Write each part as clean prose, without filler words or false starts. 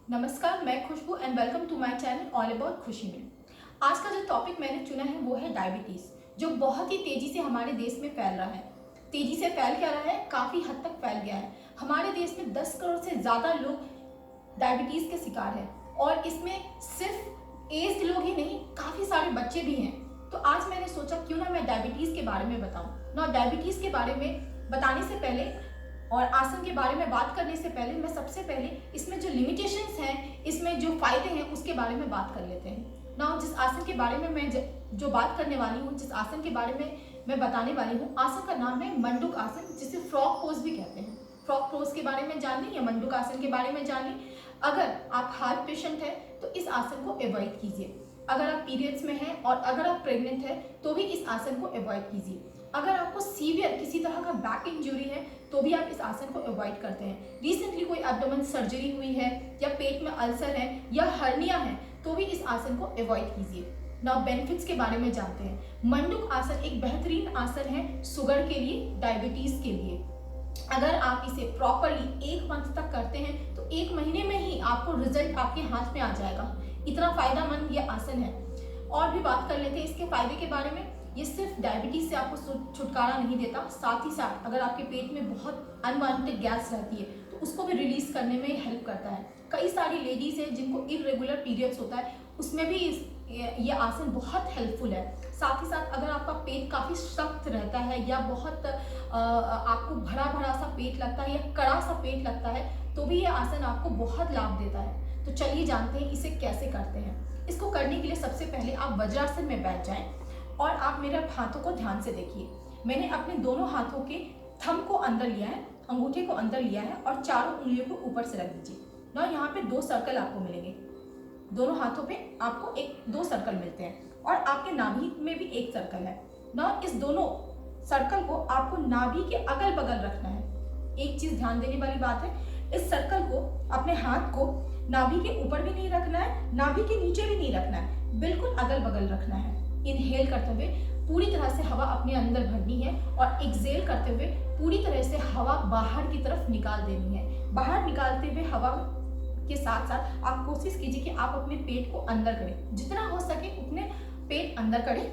नमस्कार, मैं Khushboo and welcome to my channel all about खुशी में। आज का जो टॉपिक मैंने चुना है वो है डायबिटीज़, जो बहुत ही तेज़ी से हमारे देश में फैल रहा है। तेज़ी से फैल क्या रहा है, काफ़ी हद तक फैल गया है। हमारे देश में 10 करोड़ से ज़्यादा लोग डायबिटीज़ के शिकार हैं और इसमें सिर्फ एज्ड लोग ही नहीं, काफ़ी सारे बच्चे भी हैं। तो आज मैंने सोचा क्यों ना मैं डायबिटीज़ के बारे में बताऊँ। ना डायबिटीज़ के बारे में बताने से पहले और आसन के बारे में बात करने से पहले मैं सबसे पहले इसमें जो लिमिटेशंस हैं, इसमें जो फायदे हैं उसके बारे में बात कर लेते हैं ना। जिस आसन के बारे में मैं जो बात करने वाली हूँ, जिस आसन के बारे में मैं बताने वाली हूँ, आसन का नाम है मंडूक आसन, जिसे फ्रॉग पोज भी कहते हैं। फ्रॉग पोज के बारे में जान ली या मंडूक आसन के बारे में जान ली। अगर आप हार्ट पेशेंट है तो इस आसन को अवॉइड कीजिए। अगर आप पीरियड्स में हैं और अगर आप प्रेग्नेंट है तो भी इस आसन को अवॉइड कीजिए। अगर आपको सीवियर किसी तरह का बैक इंजरी है तो भी आप इस आसन को अवॉइड करते हैं। रिसेंटली कोई एब्डोमेन सर्जरी हुई है या पेट में अल्सर है या हर्निया है तो भी इस आसन को अवॉइड कीजिए। नाउ बेनिफिट्स के बारे में जानते हैं। मंडूक आसन एक बेहतरीन आसन है शुगर के लिए, डायबिटीज के लिए। अगर आप इसे प्रॉपरली 1 मंथ तक करते हैं तो 1 महीने में ही आपको रिजल्ट आपके हाथ में आ जाएगा। इतना फायदेमंद ये आसन है। और भी बात कर लेते हैं इसके फायदे के बारे में। ये सिर्फ डायबिटीज से आपको छुटकारा नहीं देता, साथ ही साथ अगर आपके पेट में बहुत अनवांटेड गैस रहती है तो उसको भी रिलीज करने में हेल्प करता है। कई सारी लेडीज हैं जिनको इरेगुलर पीरियड्स होता है, उसमें भी ये आसन बहुत हेल्पफुल है। साथ ही साथ अगर आपका पेट काफ़ी सख्त रहता है या बहुत आपको भरा भरा सा पेट लगता है या कड़ा सा पेट लगता है तो भी ये आसन आपको बहुत लाभ देता है। तो चलिए जानते हैं इसे कैसे करते हैं। इसको करने के लिए सबसे पहले आप वज्रासन में बैठ जाएं और आप मेरे हाथों को ध्यान से देखिए। मैंने अपने दोनों हाथों के थंब को अंदर लिया है, अंगूठे को अंदर लिया है और चारों उंगलियों को ऊपर से रख दीजिए ना। यहाँ पे 2 सर्कल आपको मिलेंगे, दोनों हाथों पे आपको 2 सर्कल मिलते हैं और आपके नाभि में भी 1 सर्कल है ना। इस दोनों सर्कल को आपको नाभि के अगल बगल रखना है। एक चीज ध्यान देने वाली बात है, इस सर्कल को, अपने हाथ को नाभि के ऊपर भी नहीं रखना है, नाभि के नीचे भी नहीं रखना है, बिल्कुल अगल बगल रखना है। इनहेल करते हुए पूरी तरह से हवा अपने अंदर भरनी है और एक्सहेल करते हुए पूरी तरह से हवा बाहर की तरफ निकाल देनी है। बाहर निकालते हुए हवा के साथ साथ आप कोशिश कीजिए कि आप अपने पेट को अंदर करें, जितना हो सके उतने पेट अंदर करें।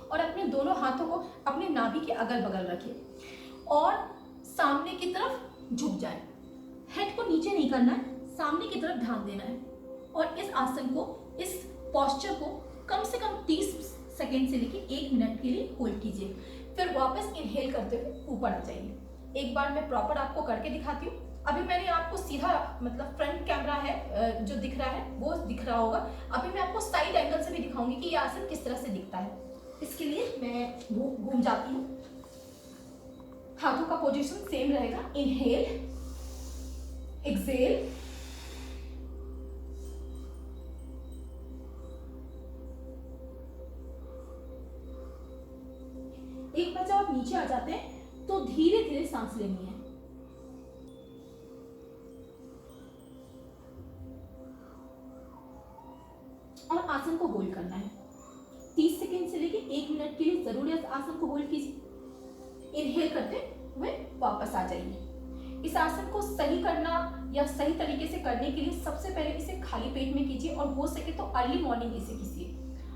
और अपने दोनों हाथों को अपने नाभि के अगल बगल रखिए और सामने की तरफ झुक जाए। हेड को नीचे नहीं करना है, सामने की तरफ ध्यान देना है और इस आसन को, इस पोस्चर को कम से कम 30 सेकेंड से लेकर 1 मिनट के लिए होल्ड कीजिए। फिर वापस इनहेल करते हुए ऊपर आ जाइए। एक बार मैं प्रॉपर आपको करके दिखाती हूँ। अभी मैंने आपको सीधा, मतलब फ्रंट कैमरा है जो दिख रहा है वो दिख रहा होगा। अभी मैं आपको साइड एंगल से भी दिखाऊंगी कि ये आसन किस तरह से दिखता है। इसके लिए मैं घूम जाती हूँ। हाथों का पोजीशन सेम रहेगा, इनहेल, एक्सहेल, एक बार जब आप नीचे आ जाते हैं तो धीरे धीरे सांस लेनी है और आसन को होल्ड करना है। 30 सेकेंड से लेके 1 मिनट के लिए जरूर इस आसन को होल्ड कीजिए। इनहेल करते हुए वापस आ जाइए। इस आसन को सही करना या सही तरीके से करने के लिए सबसे पहले इसे खाली पेट में कीजिए और हो सके तो अर्ली मॉर्निंग इसे कीजिए।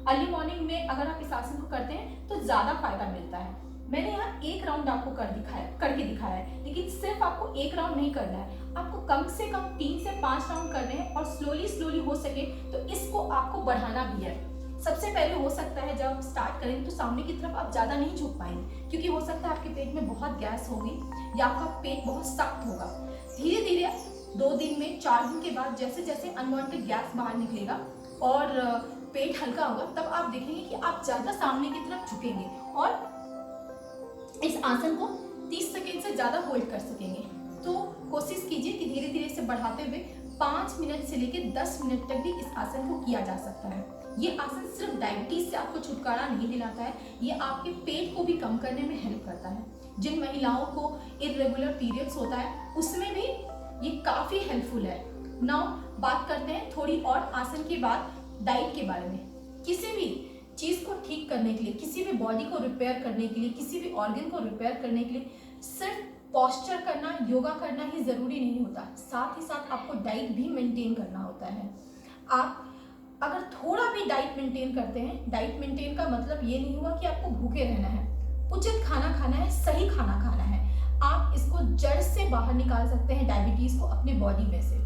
अर्ली मॉर्निंग में अगर आप इस आसन को करते हैं तो ज्यादा फायदा मिलता है। मैंने यहाँ 1 राउंड आपको करके दिखाया है, लेकिन सिर्फ आपको 1 राउंड नहीं करना है, आपको कम से कम 3 से 5 राउंड करने हैं और स्लोली हो सके तो इसको आपको बढ़ाना भी है। सबसे पहले हो सकता है जब आप स्टार्ट करें तो सामने की तरफ आप ज़्यादा नहीं झुक पाएंगे, क्योंकि हो सकता है आपके पेट में बहुत गैस होगी या आपका पेट बहुत सख्त होगा। धीरे धीरे 2 दिन में, 4 दिन के बाद जैसे जैसे अनवांटेड गैस बाहर निकलेगा और पेट हल्का होगा, तब आप देखेंगे कि आप ज़्यादा सामने की तरफ झुकेंगे और इस आसन को 30 सेकेंड से ज़्यादा होल्ड कर सकेंगे। तो कोशिश कीजिए कि धीरे धीरे इसे बढ़ाते हुए 5 मिनट से लेकर 10 मिनट तक भी इस आसन को किया जा सकता है। ये आसन सिर्फ डायबिटीज से आपको छुटकारा नहीं दिलाता है, ये आपके पेट को भी कम करने में हेल्प करता है। जिन महिलाओं को इरेगुलर पीरियड्स होता है उसमें भी ये काफ़ी हेल्पफुल है। नाउ बात करते हैं थोड़ी और आसन के बाद डाइट के बारे में। किसी भी चीज़ को ठीक करने के लिए, किसी भी बॉडी को रिपेयर करने के लिए, किसी भी ऑर्गन को रिपेयर करने के लिए सिर्फ पोस्चर करना, योगा करना ही ज़रूरी नहीं होता, साथ ही साथ आपको डाइट भी मेंटेन करना होता है। आप अगर थोड़ा भी डाइट मेंटेन करते हैं, डाइट मेंटेन का मतलब ये नहीं हुआ कि आपको भूखे रहना है, उचित खाना खाना है, सही खाना खाना है। आप इसको जड़ से बाहर निकाल सकते हैं डायबिटीज़ को अपनी बॉडी में से।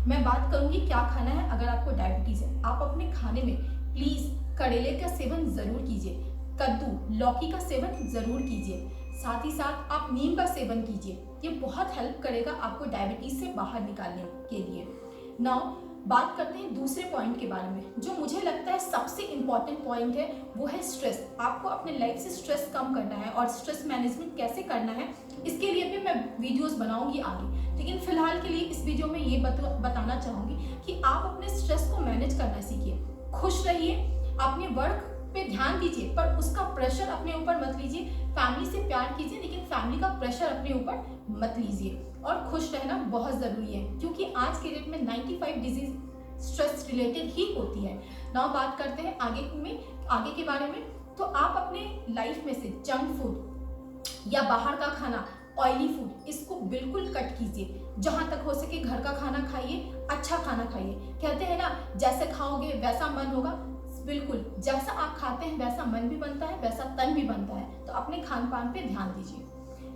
मैं बात करूंगी क्या खाना है अगर आपको डायबिटीज़ है। आप अपने खाने में प्लीज़ करेले का सेवन ज़रूर कीजिए, कद्दू, लौकी का सेवन ज़रूर कीजिए, साथ ही साथ आप नीम का सेवन कीजिए। ये बहुत हेल्प करेगा आपको डायबिटीज़ से बाहर निकालने के लिए। नाउ बात करते हैं दूसरे पॉइंट के बारे में, जो मुझे लगता है सबसे इम्पॉर्टेंट पॉइंट है, वो है स्ट्रेस। आपको अपने लाइफ से स्ट्रेस कम करना है और स्ट्रेस मैनेजमेंट कैसे करना है, इसके लिए भी मैं वीडियोस बनाऊंगी आगे। लेकिन फिलहाल के लिए इस वीडियो में ये बताना चाहूँगी कि आप अपने स्ट्रेस को मैनेज करना सीखिए। खुश रहिए, अपने वर्क पे ध्यान दीजिए, पर उसका प्रेशर अपने ऊपर मत लीजिए। फैमिली से प्यार कीजिए, लेकिन फैमिली का प्रेशर अपने ऊपर मत लीजिए। और खुश रहना बहुत ज़रूरी है, क्योंकि आज के डेट में 95 डिजीज स्ट्रेस रिलेटेड ही होती है। नाउ बात करते हैं आगे के बारे में। तो आप अपने लाइफ में से जंक फूड या बाहर का खाना, ऑयली फूड, इसको बिल्कुल कट कीजिए। जहाँ तक हो सके घर का खाना खाइए, अच्छा खाना खाइए। कहते हैं ना, जैसे खाओगे वैसा मन होगा। बिल्कुल, जैसा आप खाते हैं वैसा मन भी बनता है, वैसा तन भी बनता है। तो अपने खान पान पे ध्यान दीजिए।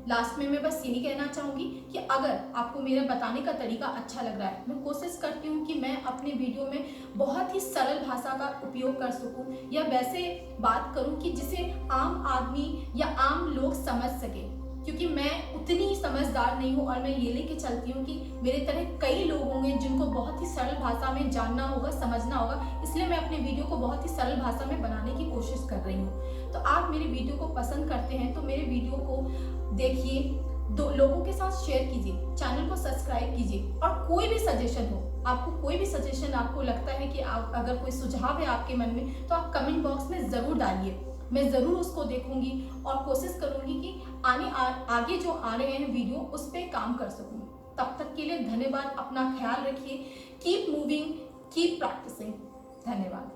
लास्ट में मैं बस यही कहना चाहूँगी कि अगर आपको मेरा बताने का तरीका अच्छा लग रहा है, मैं कोशिश करती हूँ कि मैं अपने वीडियो में बहुत ही सरल भाषा का उपयोग कर सकूँ, या वैसे बात करूँ कि जिसे आम आदमी या आम लोग समझ सके, क्योंकि मैं उतनी समझदार नहीं हूँ। और मैं ये लेके चलती हूँ कि मेरे तरह कई लोग होंगे जिनको बहुत ही सरल भाषा में जानना होगा, समझना होगा, इसलिए मैं अपने वीडियो को बहुत ही सरल भाषा में बनाने की कोशिश कर रही हूँ। तो आप मेरे वीडियो को पसंद करते हैं तो मेरे वीडियो को देखिए, दो लोगों के साथ शेयर कीजिए, चैनल को सब्सक्राइब कीजिए। और कोई भी सजेशन हो, आपको कोई भी सजेशन आपको लगता है कि अगर कोई सुझाव है आपके मन में, तो आप कमेंट बॉक्स में ज़रूर डालिए। मैं ज़रूर उसको देखूंगी और कोशिश करूंगी कि आगे जो आ रहे हैं वीडियो, उस पर काम कर सकूं। तब तक के लिए धन्यवाद। अपना ख्याल रखिए। Keep moving, keep practising. धन्यवाद।